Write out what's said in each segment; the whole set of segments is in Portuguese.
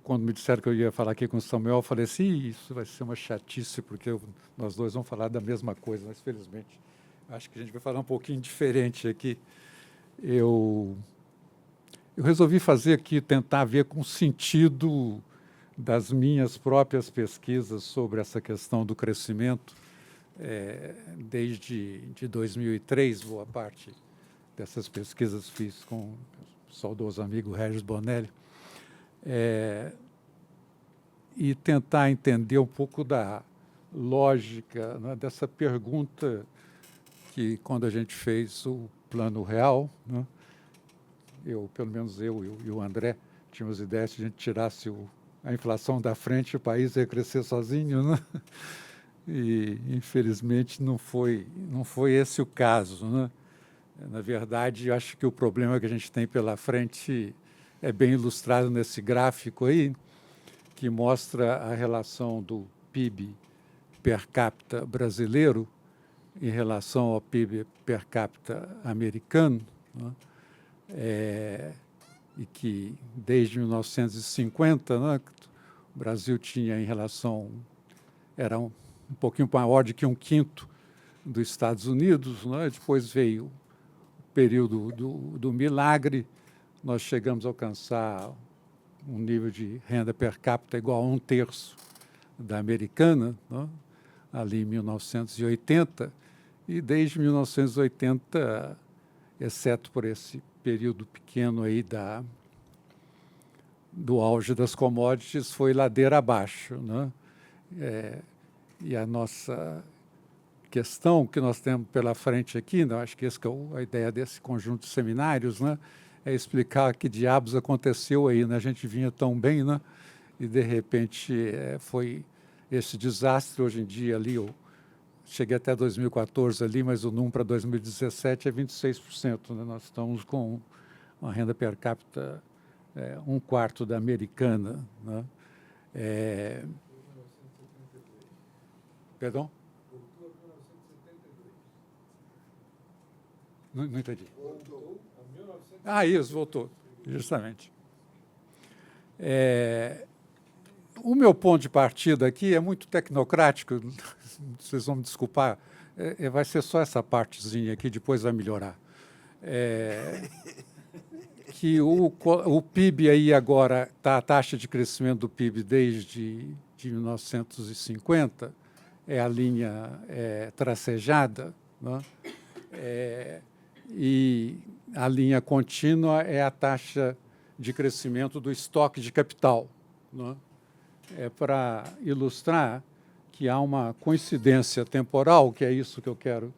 Quando me disseram que eu ia falar aqui com o Samuel, eu falei assim, isso vai ser uma chatice, porque nós dois vamos falar da mesma coisa, mas felizmente acho que a gente vai falar um pouquinho diferente aqui. Eu resolvi fazer aqui, tentar ver com o sentido das minhas próprias pesquisas sobre essa questão do crescimento, desde de 2003, boa parte dessas pesquisas fiz com o saudoso amigo Regis Bonelli, e tentar entender um pouco da lógica, né, dessa pergunta que, quando a gente fez o Plano Real, né, pelo menos eu e o André, tínhamos ideias de a gente tirasse a inflação da frente, o país ia crescer sozinho, né? E, infelizmente, não foi esse o caso, né? Na verdade, eu acho que o problema que a gente tem pela frente é bem ilustrado nesse gráfico aí, que mostra a relação do PIB per capita brasileiro em relação ao PIB per capita americano, né? E que, desde 1950, né, o Brasil tinha era um pouquinho maior de que um quinto dos Estados Unidos, né? Depois veio o período do milagre, nós chegamos a alcançar um nível de renda per capita igual a um terço da americana, né? Ali em 1980, e desde 1980, exceto por esse período pequeno aí do auge das commodities, foi ladeira abaixo, né? E a nossa questão que nós temos pela frente aqui, né, acho que essa que é a ideia desse conjunto de seminários, né, é explicar que diabos aconteceu aí, né? A gente vinha tão bem, né? E, de repente, foi esse desastre. Hoje em dia, ali, eu cheguei até 2014 ali, mas o número para 2017 é 26%. Né? Nós estamos com uma renda per capita um quarto da americana. Né? Perdão? Não entendi. Voltou. Isso, voltou, justamente. O meu ponto de partida aqui é muito tecnocrático, vocês vão me desculpar, vai ser só essa partezinha aqui, depois vai melhorar. Que o PIB aí agora, a taxa de crescimento do PIB desde 1950 é a linha tracejada, né? E a linha contínua é a taxa de crescimento do estoque de capital, né? Para ilustrar que há uma coincidência temporal, que é isso que eu quero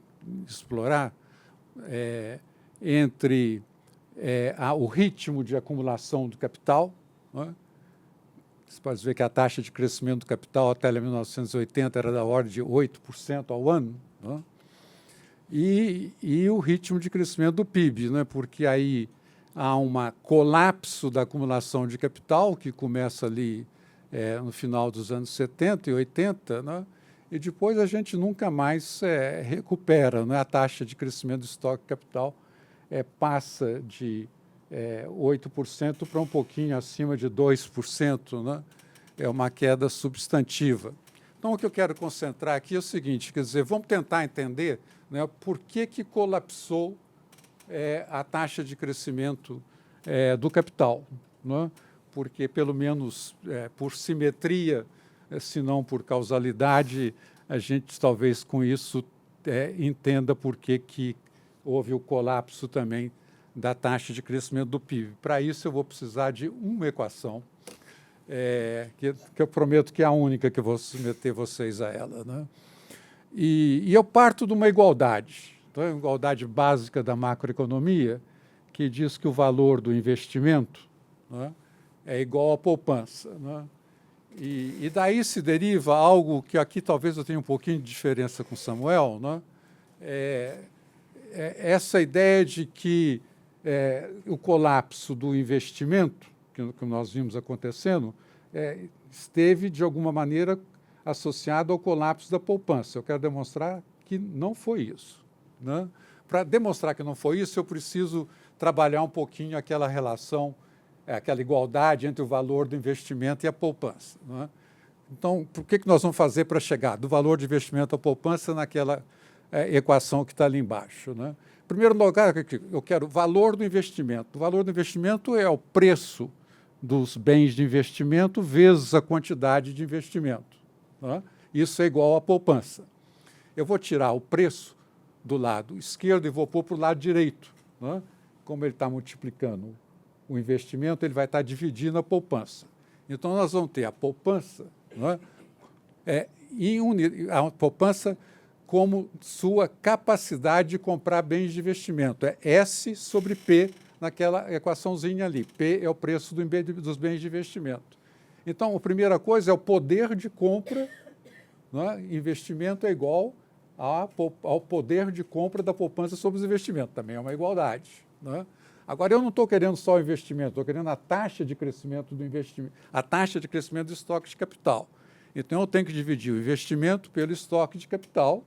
explorar, entre o ritmo de acumulação do capital, né? Você pode ver que a taxa de crescimento do capital até 1980 era da ordem de 8% ao ano, né? E o ritmo de crescimento do PIB, né? Porque aí há um colapso da acumulação de capital, que começa ali no final dos anos 70 e 80, né? E depois a gente nunca mais recupera, né? A taxa de crescimento do estoque de capital passa de 8% para um pouquinho acima de 2%, né? É uma queda substantiva. Então, o que eu quero concentrar aqui é o seguinte, quer dizer, vamos tentar entender, né, por que colapsou a taxa de crescimento do capital, né? Porque, pelo menos por simetria, se não por causalidade, a gente talvez com isso entenda por que houve o colapso também da taxa de crescimento do PIB. Para isso, eu vou precisar de uma equação, que eu prometo que é a única que eu vou submeter vocês a ela, né? E eu parto de uma igualdade, então, a igualdade básica da macroeconomia, que diz que o valor do investimento, né, é igual à poupança, né? E daí se deriva algo que aqui talvez eu tenha um pouquinho de diferença com o Samuel, né? Essa ideia de que o colapso do investimento, que nós vimos acontecendo, esteve, de alguma maneira, associado ao colapso da poupança. Eu quero demonstrar que não foi isso, né? Para demonstrar que não foi isso, eu preciso trabalhar um pouquinho aquela relação aquela igualdade entre o valor do investimento e a poupança. Não é? Então, por que nós vamos fazer para chegar do valor de investimento à poupança naquela equação que está ali embaixo? Né? Em primeiro lugar, eu quero o valor do investimento. O valor do investimento é o preço dos bens de investimento vezes a quantidade de investimento. Né? Isso é igual à poupança. Eu vou tirar o preço do lado esquerdo e vou pôr para o lado direito. Né? Como ele está multiplicando o investimento, ele vai estar dividindo a poupança. Então, nós vamos ter a poupança, não é? A poupança como sua capacidade de comprar bens de investimento. É S sobre P naquela equaçãozinha ali. P é o preço dos bens de investimento. Então, a primeira coisa é o poder de compra. Não é? Investimento é igual ao poder de compra da poupança sobre os investimentos. Também é uma igualdade. Não é? Agora, eu não estou querendo só o investimento, estou querendo a taxa de crescimento do investimento, a taxa de crescimento do estoque de capital. Então, eu tenho que dividir o investimento pelo estoque de capital.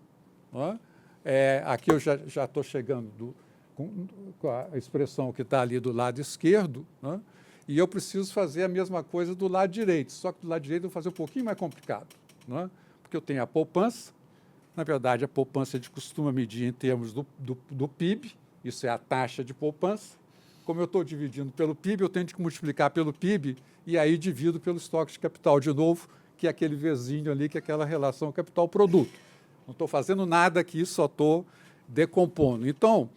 Não é? Aqui eu já estou chegando com a expressão que está ali do lado esquerdo, não é? E eu preciso fazer a mesma coisa do lado direito, só que do lado direito eu vou fazer um pouquinho mais complicado. Não é? Porque eu tenho a poupança, na verdade, a poupança a gente costuma medir em termos do PIB, isso é a taxa de poupança. Como eu estou dividindo pelo PIB, eu tenho que multiplicar pelo PIB e aí divido pelo estoque de capital de novo, que é aquele Vzinho ali, que é aquela relação capital-produto. Não estou fazendo nada aqui, só estou decompondo. Então,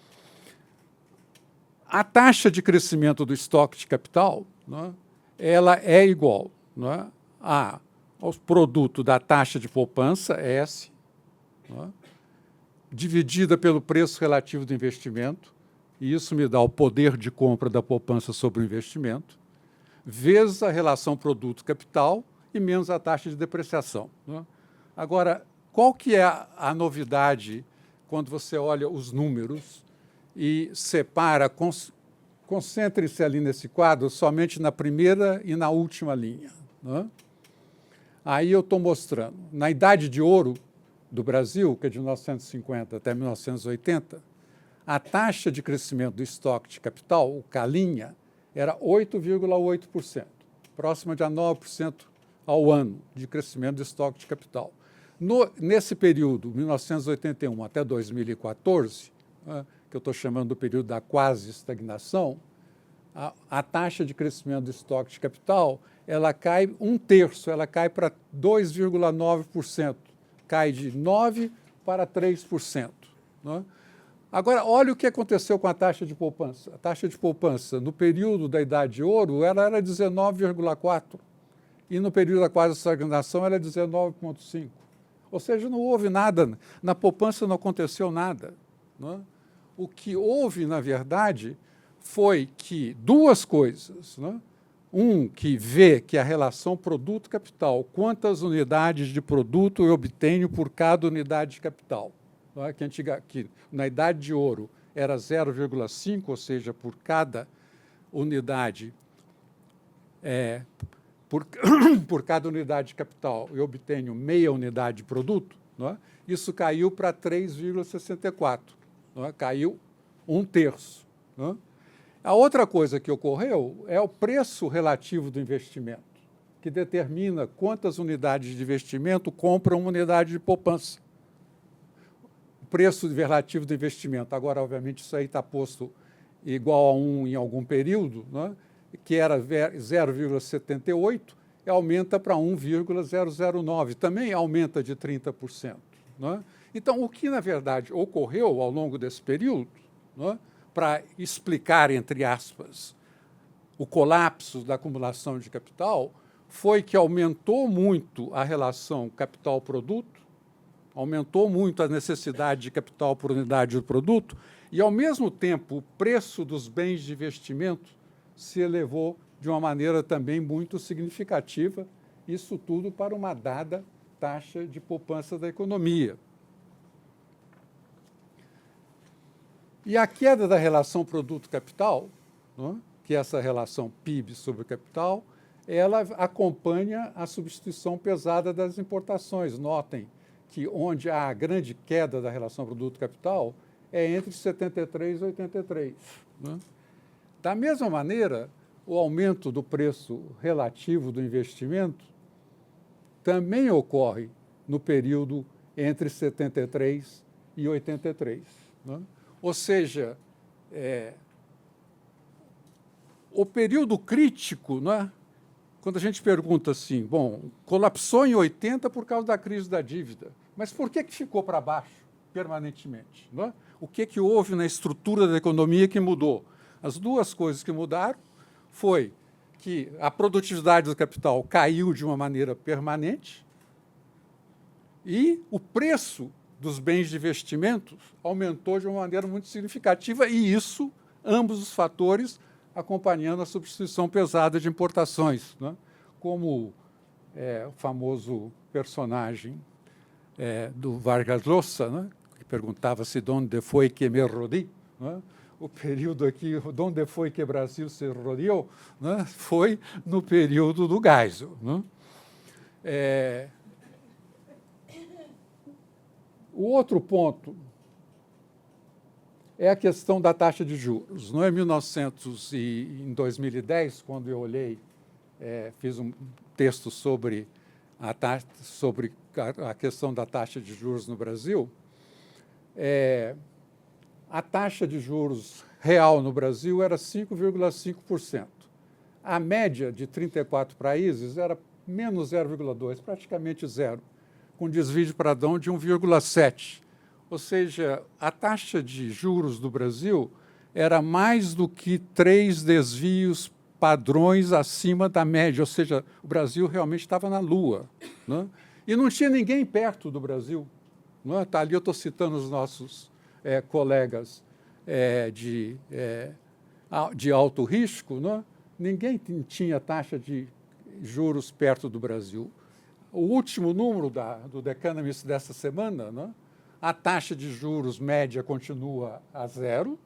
a taxa de crescimento do estoque de capital, não é? Ela é igual, não é? Ao produto da taxa de poupança, S, não é? Dividida pelo preço relativo do investimento, e isso me dá o poder de compra da poupança sobre o investimento, vezes a relação produto-capital e menos a taxa de depreciação. Não é? Agora, qual que é a novidade quando você olha os números e separa, concentre-se ali nesse quadro somente na primeira e na última linha. Não é? Aí eu estou mostrando, na Idade de Ouro do Brasil, que é de 1950 até 1980, a taxa de crescimento do estoque de capital, o Calinha, era 8,8%, próxima de 9% ao ano de crescimento do estoque de capital. Nesse período, 1981 até 2014, né, que eu estou chamando do período da quase estagnação, a taxa de crescimento do estoque de capital ela cai 1/3, ela cai para 2,9%, cai de 9% para 3%. Né? Agora, olha o que aconteceu com a taxa de poupança. A taxa de poupança, no período da Idade de Ouro, ela era 19,4%, e no período da quase estagnação, ela é 19,5%. Ou seja, não houve nada, na poupança não aconteceu nada. Né? O que houve, na verdade, foi que duas coisas. Né? Que vê que a relação produto-capital, quantas unidades de produto eu obtenho por cada unidade de capital, né? que na Idade de Ouro era 0,5, ou seja, por cada unidade, por cada unidade de capital eu obtenho meia unidade de produto, né? Isso caiu para 3,64, né? Caiu 1/3. Né? A outra coisa que ocorreu é o preço relativo do investimento, que determina quantas unidades de investimento compram uma unidade de poupança. O preço relativo do investimento, agora, obviamente, isso aí está posto igual a 1 em algum período, né, que era 0,78, aumenta para 1,009, também aumenta de 30%. Né? Então, o que, na verdade, ocorreu ao longo desse período, né, para explicar, entre aspas, o colapso da acumulação de capital, foi que aumentou muito a relação capital-produto, aumentou muito a necessidade de capital por unidade de produto, e, ao mesmo tempo, o preço dos bens de investimento se elevou de uma maneira também muito significativa, isso tudo para uma dada taxa de poupança da economia. E a queda da relação produto-capital, né, que é essa relação PIB sobre capital, ela acompanha a substituição pesada das importações. Notem que onde há a grande queda da relação produto-capital é entre 73 e 83. Né? Da mesma maneira, o aumento do preço relativo do investimento também ocorre no período entre 73 e 83. Né? Ou seja, o período crítico, né? Quando a gente pergunta assim, bom, colapsou em 80 por causa da crise da dívida, mas por que ficou para baixo permanentemente? Né? O que houve na estrutura da economia que mudou? As duas coisas que mudaram foi que a produtividade do capital caiu de uma maneira permanente e o preço dos bens de investimentos aumentou de uma maneira muito significativa, e isso, ambos os fatores, acompanhando a substituição pesada de importações, né? Como o famoso personagem do Vargas Llosa, né? Que perguntava se onde foi que me rodei, né? O período aqui, onde foi que o Brasil se rodeou, né? Foi no período do Geisel. Né? O outro ponto é a questão da taxa de juros. Não é em 2010, quando eu olhei, fiz um texto sobre a questão da taxa de juros no Brasil, a taxa de juros real no Brasil era 5,5%. A média de 34 países era menos 0,2%, praticamente zero, com desvio de padrão de 1,7%. Ou seja, a taxa de juros do Brasil era mais do que 3 desvios padrões acima da média, ou seja, o Brasil realmente estava na lua. Né? E não tinha ninguém perto do Brasil. Não é? Tá, ali eu estou citando os nossos colegas de alto risco, não é? Ninguém tinha taxa de juros perto do Brasil. O último número do The Economist dessa semana, não é? A taxa de juros média continua a zero,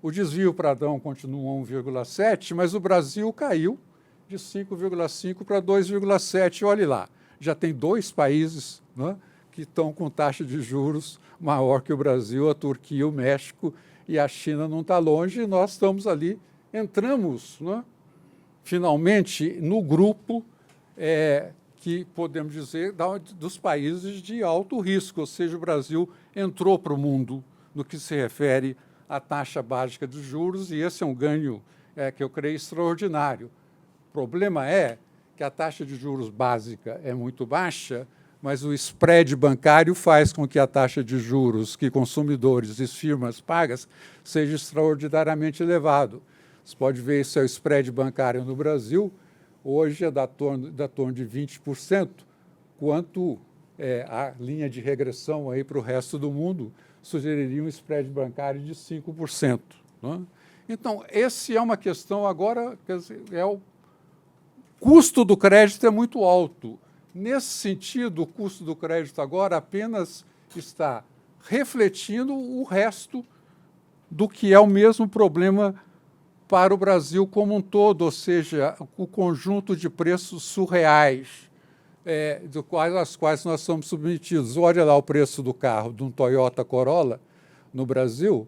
o desvio padrão continua 1,7, mas o Brasil caiu de 5,5 para 2,7. Olhe lá, já tem 2 países, né, que estão com taxa de juros maior que o Brasil, a Turquia, o México, e a China não está longe, e nós estamos ali, entramos, né, finalmente no grupo que podemos dizer dos países de alto risco, ou seja, o Brasil entrou para o mundo no que se refere à taxa básica de juros, e esse é um ganho que eu creio extraordinário. O problema é que a taxa de juros básica é muito baixa, mas o spread bancário faz com que a taxa de juros que consumidores e firmas pagam seja extraordinariamente elevado. Você pode ver isso é o spread bancário no Brasil, hoje é da torno de 20%, quanto a linha de regressão aí para o resto do mundo sugeriria um spread bancário de 5%. Né? Então, essa é uma questão agora, quer dizer, o custo do crédito é muito alto. Nesse sentido, o custo do crédito agora apenas está refletindo o resto do que é o mesmo problema para o Brasil como um todo, ou seja, o conjunto de preços surreais às quais nós somos submetidos. Olha lá o preço do carro de um Toyota Corolla no Brasil,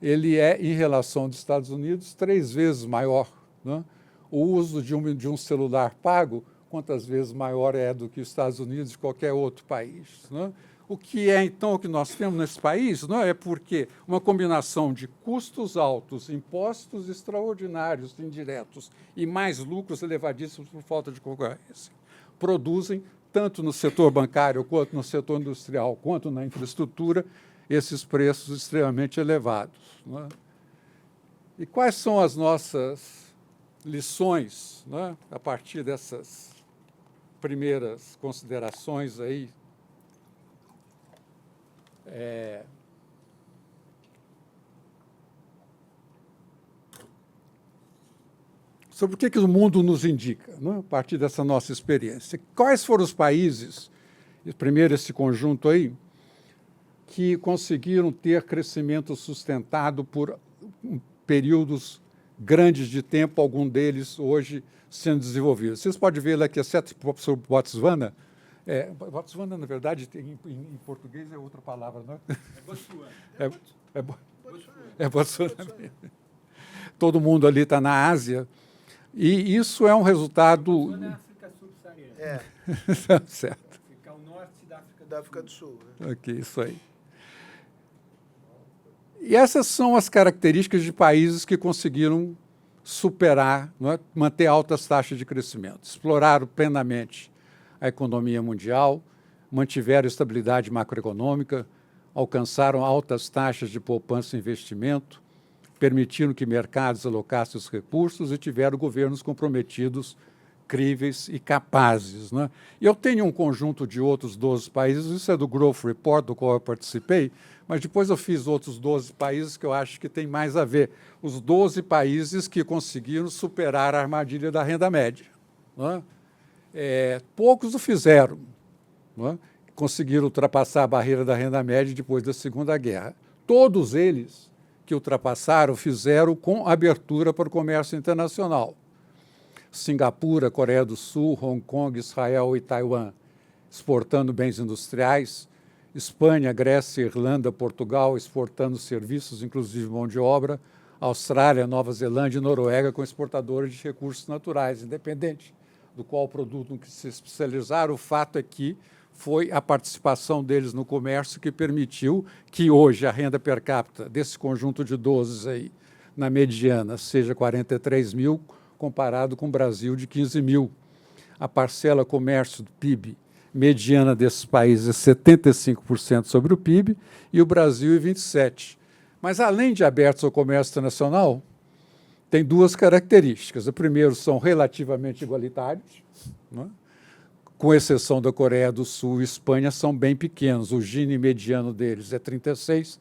ele é, em relação aos Estados Unidos, 3 vezes maior. Né? O uso de um celular pago, quantas vezes maior é do que os Estados Unidos e qualquer outro país. Né? O que é, então, o que nós temos nesse país? Não é porque uma combinação de custos altos, impostos extraordinários, indiretos, e mais lucros elevadíssimos por falta de concorrência, produzem, tanto no setor bancário, quanto no setor industrial, quanto na infraestrutura, esses preços extremamente elevados. Não é? E quais são as nossas lições, não é? A partir dessas primeiras considerações aí? Sobre o que o mundo nos indica, né, a partir dessa nossa experiência. Quais foram os países, primeiro esse conjunto aí, que conseguiram ter crescimento sustentado por períodos grandes de tempo, algum deles hoje sendo desenvolvidos? Vocês podem ver lá que, exceto sobre Botswana, Botswana, na verdade, em português é outra palavra, não é? É Botswana. É Botswana. Todo mundo ali está na Ásia. E isso é um resultado... Na África subsaariana. Certo. Fica ao norte Da África do Sul. Né? Ok, isso aí. E essas são as características de países que conseguiram superar, não é? Manter altas taxas de crescimento, exploraram plenamente a economia mundial, mantiveram estabilidade macroeconômica, alcançaram altas taxas de poupança e investimento, permitiram que mercados alocassem os recursos e tiveram governos comprometidos, críveis e capazes. Né? E eu tenho um conjunto de outros 12 países, isso é do Growth Report, do qual eu participei, mas depois eu fiz outros 12 países que eu acho que tem mais a ver. Os 12 países que conseguiram superar a armadilha da renda média. Né? Poucos o fizeram. Né? Conseguiram ultrapassar a barreira da renda média depois da Segunda Guerra. Todos eles que ultrapassaram fizeram com abertura para o comércio internacional. Singapura, Coreia do Sul, Hong Kong, Israel e Taiwan exportando bens industriais, Espanha, Grécia, Irlanda, Portugal exportando serviços, inclusive mão de obra, Austrália, Nova Zelândia e Noruega com exportadores de recursos naturais, independente do qual produto no que se especializaram, o fato é que foi a participação deles no comércio que permitiu que hoje a renda per capita desse conjunto de 12 aí, na mediana, seja 43 mil, comparado com o Brasil de 15 mil. A parcela comércio do PIB mediana desses países é 75% sobre o PIB e o Brasil é 27%. Mas, além de abertos ao comércio internacional, tem duas características. O primeiro, são relativamente igualitários, né? Com exceção da Coreia do Sul e Espanha, são bem pequenos. O Gini mediano deles é 36,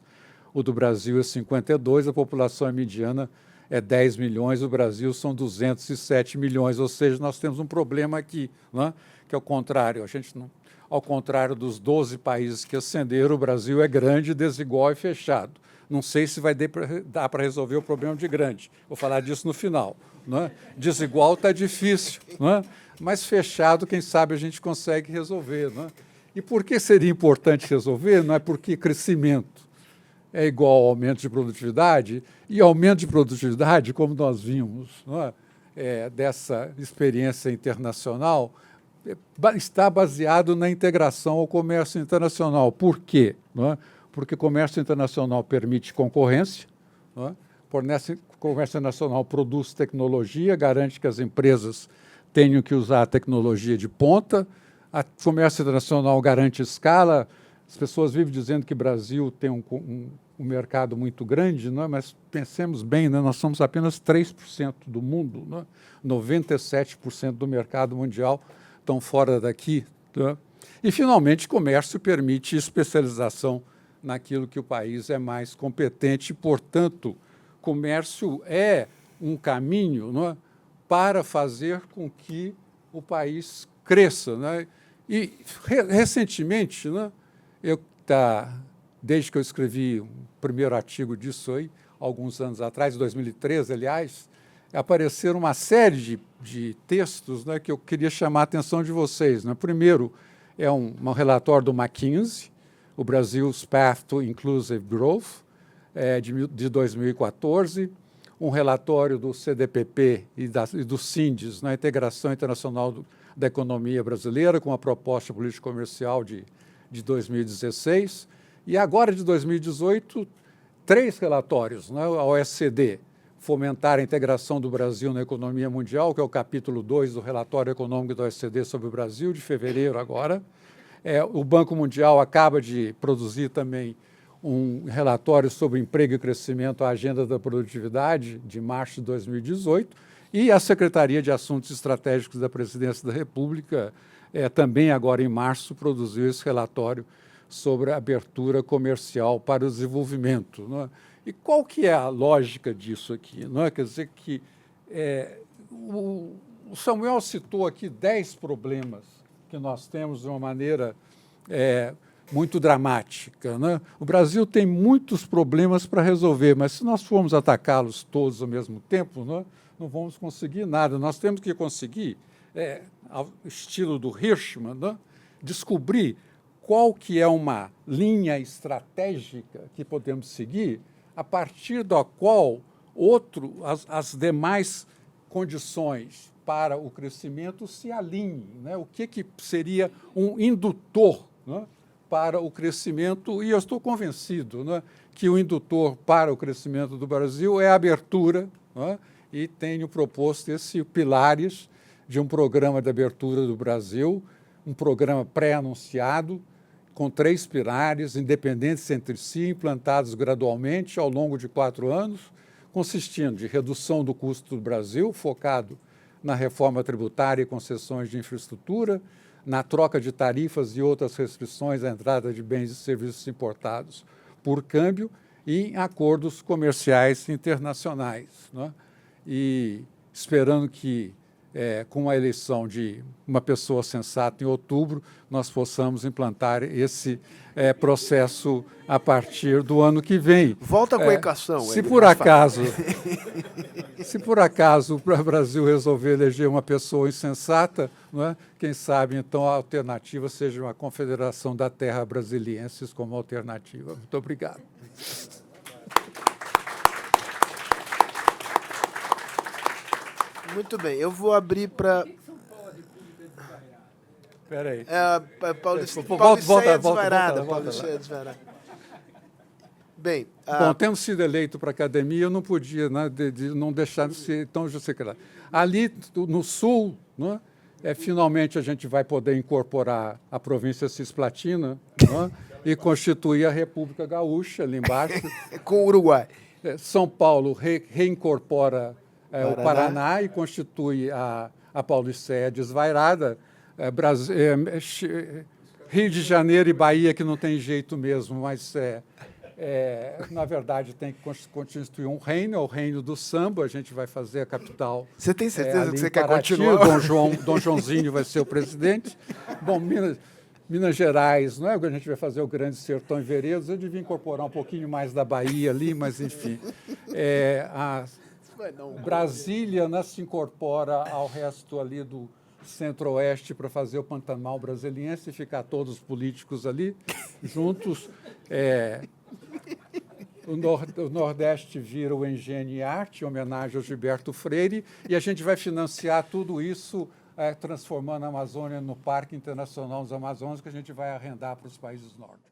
o do Brasil é 52, a população mediana é 10 milhões, o Brasil são 207 milhões, ou seja, nós temos um problema aqui, né? Que ao contrário, ao contrário dos 12 países que ascenderam, o Brasil é grande, desigual e fechado. Não sei se vai dar para resolver o problema de grande, vou falar disso no final. Né? Desigual está difícil, né? Mas fechado, quem sabe a gente consegue resolver. Né? E por que seria importante resolver? Não é porque crescimento é igual ao aumento de produtividade, e aumento de produtividade, como nós vimos, não é, dessa experiência internacional, está baseado na integração ao comércio internacional. Por quê? Não é? Porque o comércio internacional permite concorrência, não é? O comércio internacional produz tecnologia, garante que as empresas tenham que usar a tecnologia de ponta, o comércio internacional garante escala. As pessoas vivem dizendo que o Brasil tem um mercado muito grande, não é? Mas pensemos bem, né? Nós somos apenas 3% do mundo, não é? 97% do mercado mundial estão fora daqui. Tá? E, finalmente, comércio permite especialização naquilo que o país é mais competente, portanto, comércio é um caminho, não é? Para fazer com que o país cresça. Né? E, recentemente, né, desde que eu escrevi o primeiro artigo disso aí, alguns anos atrás, em 2013, aliás, apareceram uma série de textos, né, que eu queria chamar a atenção de vocês. Né? Primeiro, é um relatório do McKinsey, o Brazil's Path to Inclusive Growth, de 2014, um relatório do CDPP e do SINDES, na Integração Internacional da Economia Brasileira, com a proposta político-comercial de 2016, e agora, de 2018, 3 relatórios, né? A OECD, Fomentar a Integração do Brasil na Economia Mundial, que é o capítulo 2 do Relatório Econômico da OECD sobre o Brasil, de fevereiro agora. O Banco Mundial acaba de produzir também um relatório sobre emprego e crescimento, a Agenda da Produtividade, de março de 2018, e a Secretaria de Assuntos Estratégicos da Presidência da República, também agora em março, produziu esse relatório sobre a abertura comercial para o desenvolvimento. Não é? E qual que é a lógica disso aqui? Não é? Quer dizer que o Samuel citou aqui 10 problemas que nós temos de uma maneira muito dramática. Né? O Brasil tem muitos problemas para resolver, mas se nós formos atacá-los todos ao mesmo tempo, não vamos conseguir nada. Nós temos que conseguir, ao estilo do Hirschman, descobrir qual que é uma linha estratégica que podemos seguir, a partir da qual as demais condições para o crescimento se alinhem, né? O que seria um indutor, né, para o crescimento? E eu estou convencido, né, que o indutor para o crescimento do Brasil é a abertura, né, e tenho proposto esses pilares de um programa de abertura do Brasil, um programa pré-anunciado, com 3 pilares, independentes entre si, implantados gradualmente ao longo de 4 anos, consistindo de redução do custo do Brasil, focado na reforma tributária e concessões de infraestrutura, na troca de tarifas e outras restrições à entrada de bens e serviços importados por câmbio e em acordos comerciais internacionais, né? E esperando que, com a eleição de uma pessoa sensata em outubro, nós possamos implantar esse processo a partir do ano que vem. Volta com a equação. Se por acaso o Brasil resolver eleger uma pessoa insensata, não é? Quem sabe, então, a alternativa seja uma confederação da terra brasilienses como alternativa. Muito obrigado. Muito bem, eu vou abrir para... Espera aí. Pauliceia Desvairada. Pauliceia Desvairada. Bem... Bom, tendo sido eleito para a academia, eu não podia, né, não deixar de ser tão justificado. Ali, no Sul, né, finalmente a gente vai poder incorporar a província Cisplatina, né, e constituir a República Gaúcha, ali embaixo. Com o Uruguai. São Paulo reincorpora o Paraná e constitui a Pauliceia Desvairada. Rio de Janeiro e Bahia, que não tem jeito mesmo, mas, na verdade, tem que constituir um reino, é o reino do samba. A gente vai fazer a capital. Você tem certeza que você quer Paraty, continuar? Dom Joãozinho vai ser o presidente. Bom, Minas Gerais, não é? A gente vai fazer o Grande Sertão e Veredas. Eu devia incorporar um pouquinho mais da Bahia ali, mas, enfim. Brasília, né, se incorpora ao resto ali do Centro-Oeste para fazer o Pantanal Brasiliense e ficar todos os políticos ali juntos. O Nordeste vira o Engenho e Arte, em homenagem ao Gilberto Freire, e a gente vai financiar tudo isso, transformando a Amazônia no Parque Internacional dos Amazônicos, que a gente vai arrendar para os países nórdicos.